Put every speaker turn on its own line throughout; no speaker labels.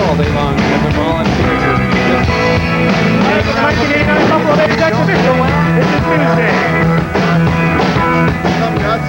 all day long as a volunteer here.
This is 1989 Buffalo Days exhibition. This is Tuesday.
Some nuts.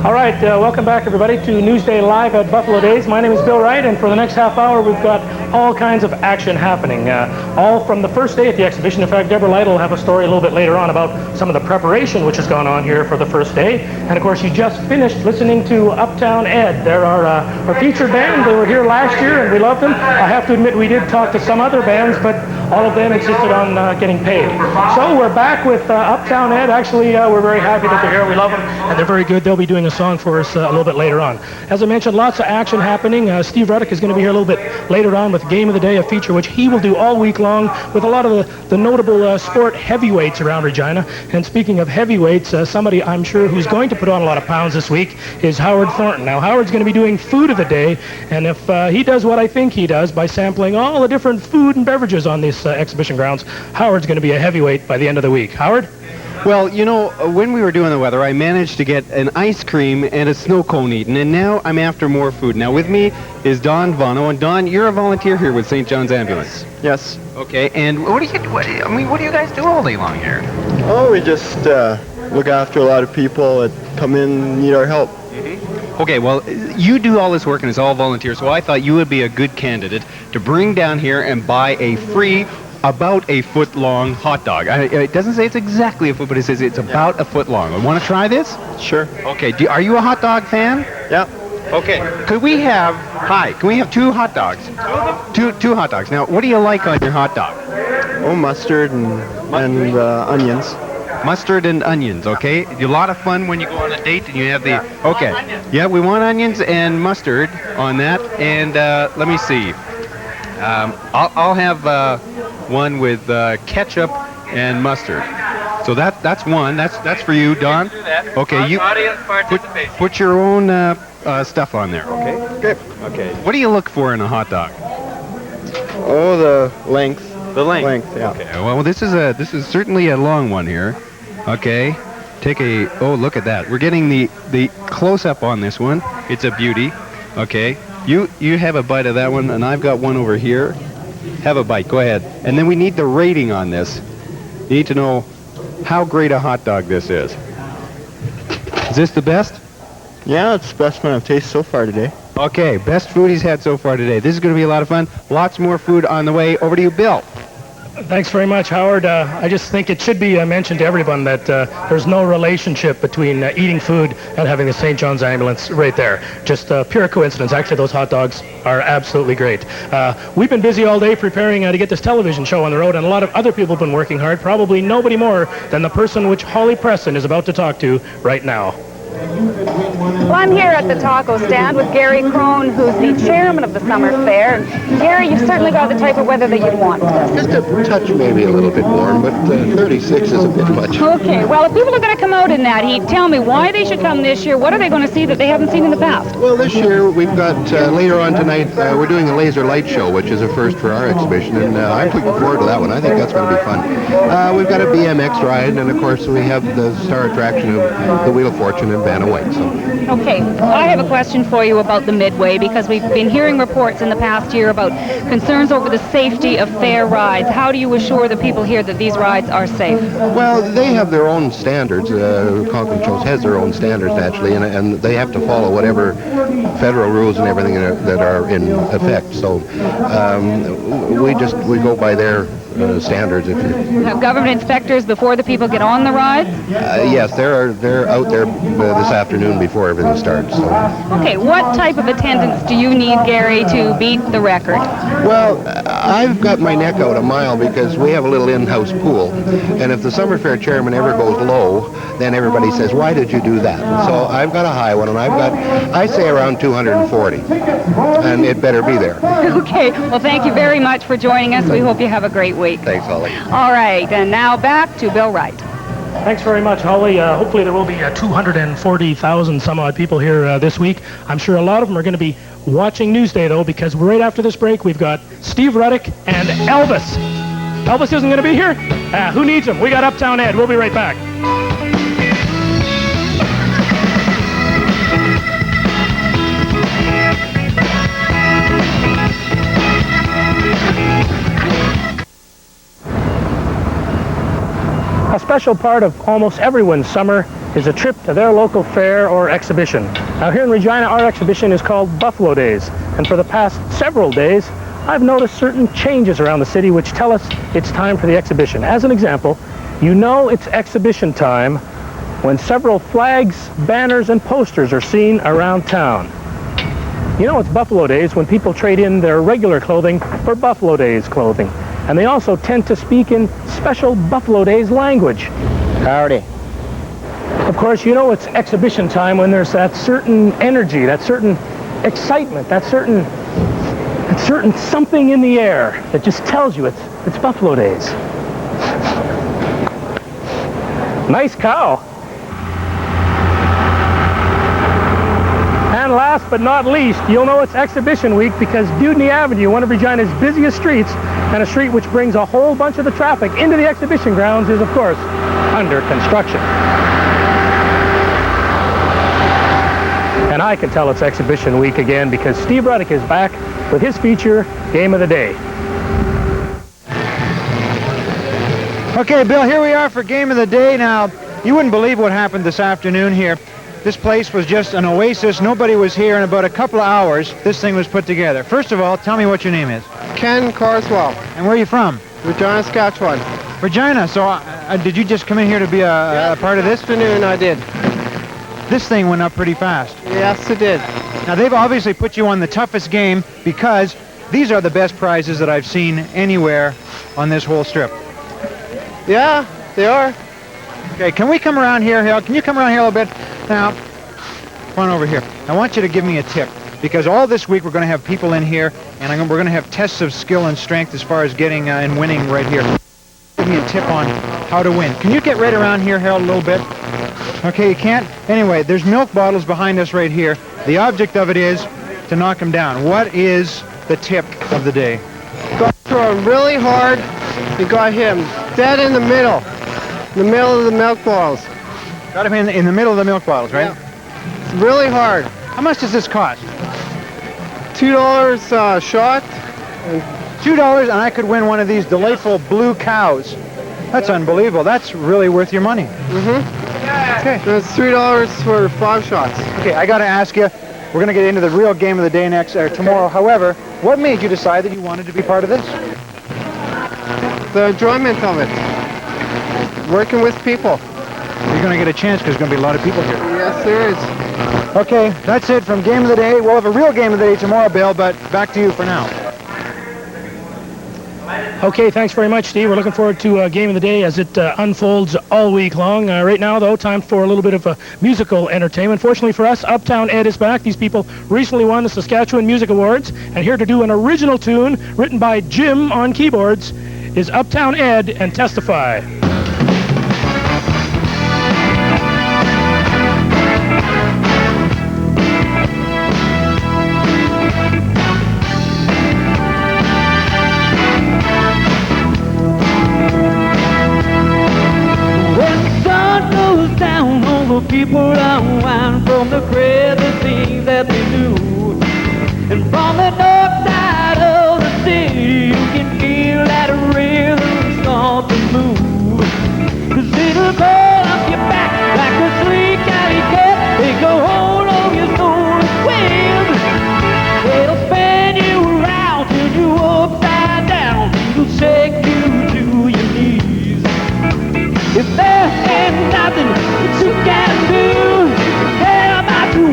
All right, welcome back, everybody, to Newsday Live at Buffalo Days. My name is Bill Wright, and for the next half hour, we've got all kinds of action happening, all from the first day at the exhibition. In fact, Deborah Lytle will have a story a little bit later on about some of the preparation which has gone on here for the first day. And, of course, you just finished listening to UpTown Ed. They're our featured band. They were here last year, and we loved them. I have to admit, we did talk to some other bands, but all of them insisted on getting paid. So we're back with UpTown Ed. Actually, we're very happy that they're here. We love them, and they're very good. They'll be doing a song for us a little bit later on. As I mentioned, lots of action happening. Steve Ruddock is going to be here a little bit later on with Game of the Day, a feature which he will do all week long with a lot of the notable sport heavyweights around Regina. And speaking of heavyweights, somebody I'm sure who's going to put on a lot of pounds this week is Howard Thornton. Now, Howard's going to be doing Food of the Day, and if he does what I think he does by sampling all the different food and beverages on these exhibition grounds, Howard's going to be a heavyweight by the end of the week. Howard?
Well, you know, when we were doing the weather, I managed to get an ice cream and a snow cone eaten, and now I'm after more food. Now, with me is Don Vano, and Don, you're a volunteer here with St. John's Ambulance.
Yes.
Okay, and what do you guys do all day long here?
Oh, we just look after a lot of people that come in and need our help.
Okay, well, you do all this work and it's all volunteer, so I thought you would be a good candidate to bring down here and buy a free, about a foot long hot dog. It doesn't say it's exactly a foot, but it says it's about a foot long. Want to try this?
Sure.
Okay, are you a hot dog fan?
Yeah.
Okay, can we have 2 hot dogs? Two hot dogs. Now, what do you like on your hot dog?
Oh, mustard and onions.
Mustard and onions, okay? A lot of fun when you go on a date and you have the... Okay. Yeah, we want onions and mustard on that. And let me see. I'll have one with ketchup and mustard. So that's one. That's for you, Don. Okay, you put your own stuff on there. Okay. Okay. What do you look for in a hot dog?
Oh, the length.
The length.
Yeah.
Okay. Well, this is certainly a long one here. Okay. Look at that. We're getting the close up on this one. It's a beauty. Okay. You have a bite of that one, and I've got one over here. Have a bite. Go ahead. And then we need the rating on this. You need to know how great a hot dog this is. Is this the best?
Yeah, it's the best one I've tasted so far today.
Okay, best food he's had so far today. This is going to be a lot of fun. Lots more food on the way. Over to you, Bill.
Thanks very much, Howard. I just think it should be mentioned to everyone that there's no relationship between eating food and having the St. John's Ambulance right there. Just pure coincidence. Actually, those hot dogs are absolutely great. We've been busy all day preparing to get this television show on the road, and a lot of other people have been working hard. Probably nobody more than the person which Holly Preston is about to talk to right now.
Well, I'm here at the taco stand with Gary Crone, who's the chairman of the summer fair. Gary, you've certainly got the type of weather that you'd want.
Just a touch maybe a little bit warm, but 36 is a bit much.
Okay, well, if people are going to come out in that heat, tell me why they should come this year. What are they going to see that they haven't seen in the past?
Well, this year we've got, later on tonight, we're doing a laser light show, which is a first for our exhibition, and I'm looking forward to that one. I think that's going to be fun. We've got a BMX ride, and of course we have the star attraction of the Wheel of Fortune and Vanna White. So.
Okay, I have a question for you about the Midway, because we've been hearing reports in the past year about concerns over the safety of fair rides. How do you assure the people here that these rides are safe?
Well, they have their own standards. Conklin Shows has their own standards, naturally, and they have to follow whatever federal rules and everything that are in effect. So we go by their standards.
You have government inspectors before the people get on the rides?
Yes, they're out there this afternoon before everything starts. So.
Okay, what type of attendance do you need, Gary, to beat the record?
Well, I've got my neck out a mile because we have a little in-house pool, and if the summer fair chairman ever goes low, then everybody says, why did you do that? So I've got a high one, and I say around 240, and it better be there.
Okay, well, thank you very much for joining us. We hope you have a great week.
Thanks, Holly.
All right, and now back to Bill Wright.
Thanks very much, Holly. Hopefully there will be 240,000 some odd people here this week. I'm sure a lot of them are going to be watching Newsday, though, because right after this break, we've got Steve Ruddock and Elvis. Elvis isn't going to be here? Who needs him? We got UpTown Ed. We'll be right back. special part of almost everyone's summer is a trip to their local fair or exhibition. Now here in Regina, our exhibition is called Buffalo Days, and for the past several days, I've noticed certain changes around the city which tell us it's time for the exhibition. As an example, you know it's exhibition time when several flags, banners, and posters are seen around town. You know it's Buffalo Days when people trade in their regular clothing for Buffalo Days clothing. And they also tend to speak in special Buffalo Days language.
Howdy.
Of course, you know it's exhibition time when there's that certain energy, that certain excitement, that certain something in the air that just tells you it's Buffalo Days. Nice cow. And last but not least, you'll know it's exhibition week because Dudney Avenue, one of Regina's busiest streets, and a street which brings a whole bunch of the traffic into the exhibition grounds, is of course under construction. And I can tell it's exhibition week again because Steve Ruddick is back with his feature, Game of the Day.
Okay, Bill, here we are for Game of the Day. Now, you wouldn't believe what happened this afternoon here. This place was just an oasis. Nobody was here. In about a couple of hours, this thing was put together. First of all, tell me what your name is.
Ken Carswell,
And where are you from?
Regina, Saskatchewan.
Regina. So did you just come in here to be a part of this?
Afternoon, I did.
This thing went up pretty fast.
Yes, it did.
Now, they've obviously put you on the toughest game because these are the best prizes that I've seen anywhere on this whole strip.
Yeah, they are.
Okay, can we come around here, Hal? Can you come around here a little bit? Now, come on over here. I want you to give me a tip because all this week we're going to have people in here and we're going to have tests of skill and strength as far as getting and winning right here. Give me a tip on how to win. Can you get right around here, Harold, a little bit? Okay, you can't? Anyway, there's milk bottles behind us right here. The object of it is to knock them down. What is the tip of the day?
Got to throw him really hard. You got him dead in the middle of the milk bottles.
Got him in the middle of the milk bottles, right?
Yeah. It's really hard.
How much does this cost?
$2 shot.
$2 and I could win one of these delightful blue cows. That's unbelievable. That's really worth your money.
Mm-hmm.
Okay.
That's $3 for 5 shots.
Okay, I got to ask you, we're going to get into the real game of the day tomorrow. However, what made you decide that you wanted to be part of this?
The enjoyment of it. Working with people.
You're going to get a chance because there's going to be a lot of people here.
Yes, there is.
Okay, that's it from Game of the Day. We'll have a real Game of the Day tomorrow, Bill, but back to you for now.
Okay, thanks very much, Steve. We're looking forward to Game of the Day as it unfolds all week long. Right now, though, time for a little bit of musical entertainment. Fortunately for us, UpTown Ed is back. These people recently won the Saskatchewan Music Awards, and here to do an original tune written by Jim on keyboards is UpTown Ed and Testify.
People unwind from the crazy things that they do. And from the north side of the city, you can feel that rhythm start to move. 'Cause it'll call up your back like a sweet alley cat. Take a hold of your soul and swim. It'll spin you around till you upside down. It'll shake you to your knees. If there ain't nothing that you can do, tell about to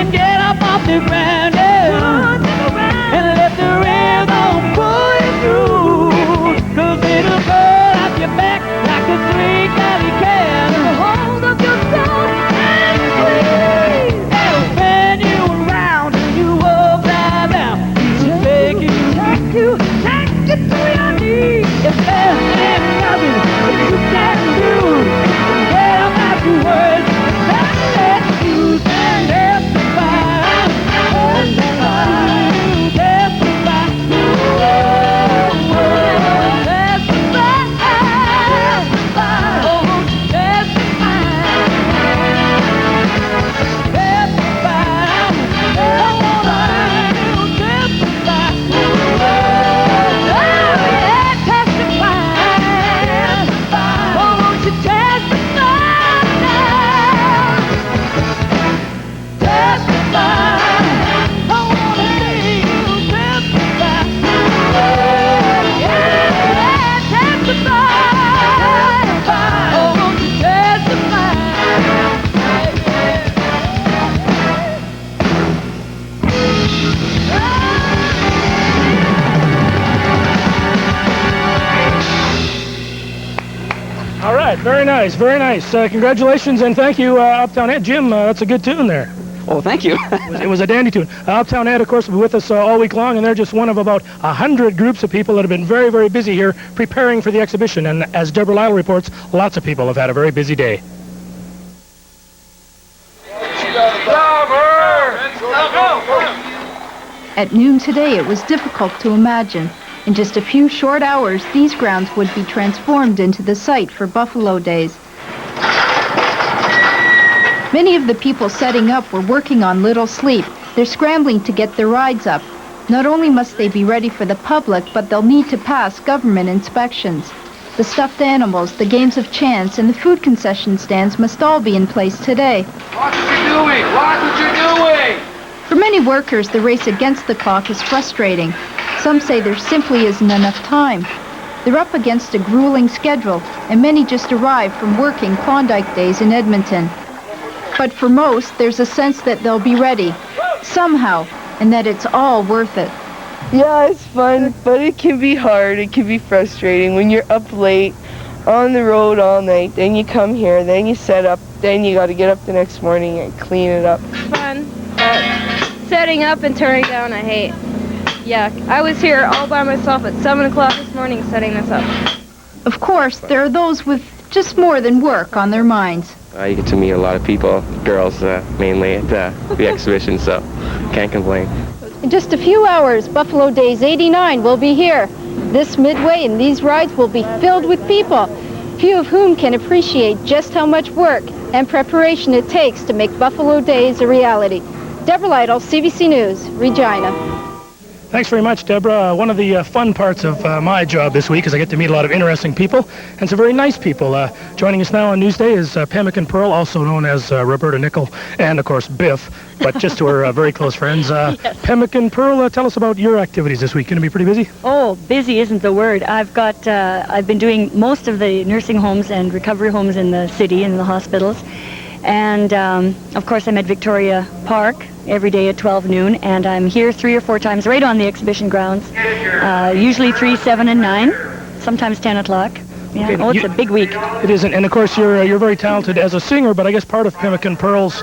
can get up off the ground, yeah, and let the rhythm pull you through. 'Cause it'll curl up your back like a three-galley can. Hold up your soul and squeeze. It'll bend you around and you upside down. It'll take you to your knees. If there's nothing that you can do, get up out your words and let you testify. Testify. Testify.
All right, very nice, very nice. Congratulations and thank you, Uptown Ed. Jim, that's a good tune there.
Oh, thank you.
It was a dandy tune. Uptown Ed, of course, will be with us all week long, and they're just one of about 100 groups of people that have been very, very busy here preparing for the exhibition. And as Deborah Lytle reports, lots of people have had a very busy day.
At noon today, it was difficult to imagine. In just a few short hours, these grounds would be transformed into the site for Buffalo Days. Many of the people setting up were working on little sleep. They're scrambling to get their rides up. Not only must they be ready for the public, but they'll need to pass government inspections. The stuffed animals, the games of chance, and the food concession stands must all be in place today.
Watch what you're doing! Watch what you're doing!
For many workers, the race against the clock is frustrating. Some say there simply isn't enough time. They're up against a grueling schedule, and many just arrived from working Klondike Days in Edmonton. But for most, there's a sense that they'll be ready, somehow, and that it's all worth it.
Yeah, it's fun, but it can be hard. It can be frustrating when you're up late, on the road all night, then you come here, then you set up, then you got to get up the next morning and clean it up.
Fun, but setting up and turning down I hate. Yeah, I was here all by myself at 7 o'clock this morning setting this up.
Of course, there are those with just more than work on their minds.
You get to meet a lot of people, girls mainly, at the exhibition, so can't complain.
In just a few hours, Buffalo Days 89 will be here. This midway and these rides will be filled with people, few of whom can appreciate just how much work and preparation it takes to make Buffalo Days a reality. Deborah Lytle, CBC News, Regina.
Thanks very much, Deborah. One of the fun parts of my job this week is I get to meet a lot of interesting people and some very nice people. Joining us now on Newsday is Pemmican Pearl, also known as Roberta Nickel, and of course Biff, but just to her very close friends.
Yes.
Pemmican Pearl, tell us about your activities this week. Going to be pretty busy?
Oh, busy isn't the word. I've been doing most of the nursing homes and recovery homes in the city, in the hospitals. And of course I'm at Victoria Park every day at 12 noon, and I'm here 3 or 4 times right on the exhibition grounds, usually 3, 7, and 9, sometimes 10 o'clock. Yeah.
Okay,
It's a big week.
It is, and of course you're very talented as a singer, but I guess part of Pemmican Pearl's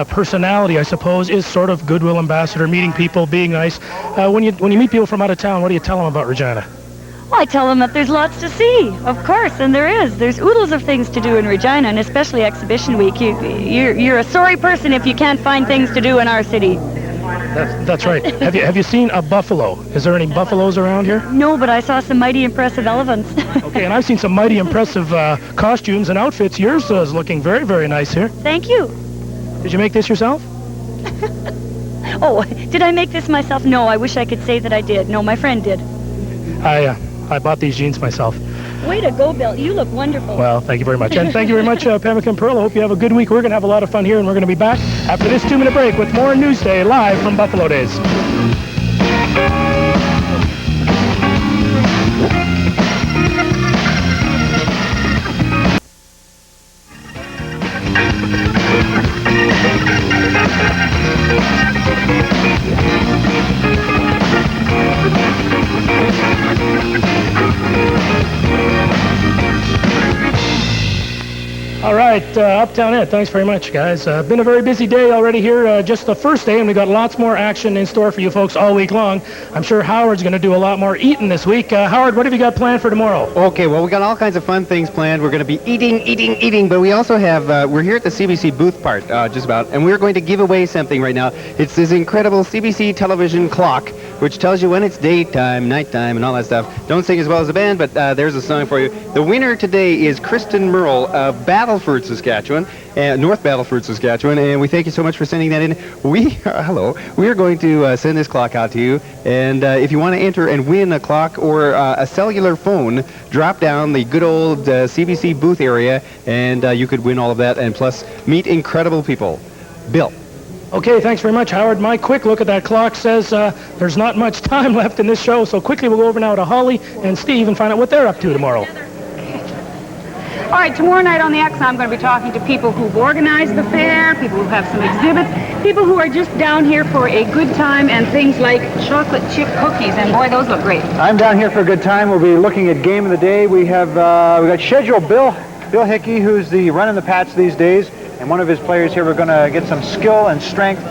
personality, I suppose, is sort of goodwill ambassador, meeting people, being nice. When you meet people from out of town, what do you tell them about Regina?
Well, I tell them that there's lots to see, of course, and there is. There's oodles of things to do in Regina, and especially Exhibition Week. You're a sorry person if you can't find things to do in our city.
That's right. Have you seen a buffalo? Is there any buffaloes around here?
No, but I saw some mighty impressive elephants.
Okay, and I've seen some mighty impressive costumes and outfits. Yours is looking very, very nice here.
Thank you.
Did you make this yourself?
Oh, did I make this myself? No, I wish I could say that I did. No, my friend did.
I bought these jeans myself.
Way to go, Bill. You look wonderful.
Well, thank you very much. And thank you very much, Pemmican Pearl. I hope you have a good week. We're going to have a lot of fun here, and we're going to be back after this 2-minute break with more Newsday live from Buffalo Days. UpTown Ed. Thanks very much, guys. Been a very busy day already here, just the first day, and we got lots more action in store for you folks all week long. I'm sure Howard's going to do a lot more eating this week. Howard, what have you got planned for tomorrow?
Okay, well, we got all kinds of fun things planned. We're going to be eating, but we also have, we're here at the CBC booth part, just about, and we're going to give away something right now. It's this incredible CBC television clock, which tells you when it's daytime, nighttime, and all that stuff. Don't sing as well as the band, but there's a song for you. The winner today is Kristen Merle of Battleford, Saskatchewan, North Battleford, Saskatchewan, and we thank you so much for sending that in. We are going to send this clock out to you, and if you want to enter and win a clock or a cellular phone, drop down the good old CBC booth area, and you could win all of that, and plus meet incredible people. Bill.
Okay, thanks very much, Howard. My quick look at that clock says there's not much time left in this show, so quickly we'll go over now to Holly and Steve and find out what they're up to tomorrow.
All right, tomorrow night on the X, I'm going to be talking to people who've organized the fair, people who have some exhibits, people who are just down here for a good time, and things like chocolate chip cookies, and boy, those look great.
I'm down here for a good time. We'll be looking at Game of the Day. We have we got scheduled Bill Hickey, who's the running the Pats these days, and one of his players here. We're going to get some skill and strength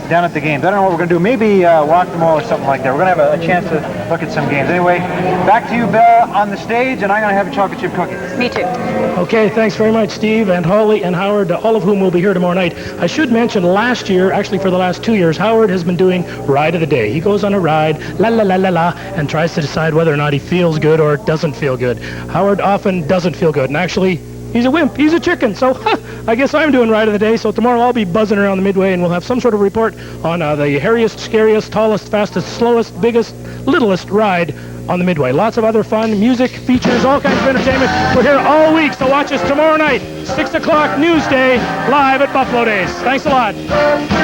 down at the games. I don't know what we're going to do. Maybe walk them all or something like that. We're going to have a chance to look at some games. Anyway, back to you, Bill, on the stage, and I'm going to have a chocolate chip cookie.
Me too.
Okay, thanks very much, Steve and Holly and Howard, all of whom will be here tomorrow night. I should mention last year, actually for the last 2 years, Howard has been doing Ride of the Day. He goes on a ride, la la la la la, and tries to decide whether or not he feels good or doesn't feel good. Howard often doesn't feel good, and actually, he's a wimp. He's a chicken. So I guess I'm doing Ride of the Day. So tomorrow I'll be buzzing around the Midway, and we'll have some sort of report on the hairiest, scariest, tallest, fastest, slowest, biggest, littlest ride on the Midway. Lots of other fun, music, features, all kinds of entertainment. We're here all week, so watch us tomorrow night, 6 o'clock Newsday, live at Buffalo Days. Thanks a lot.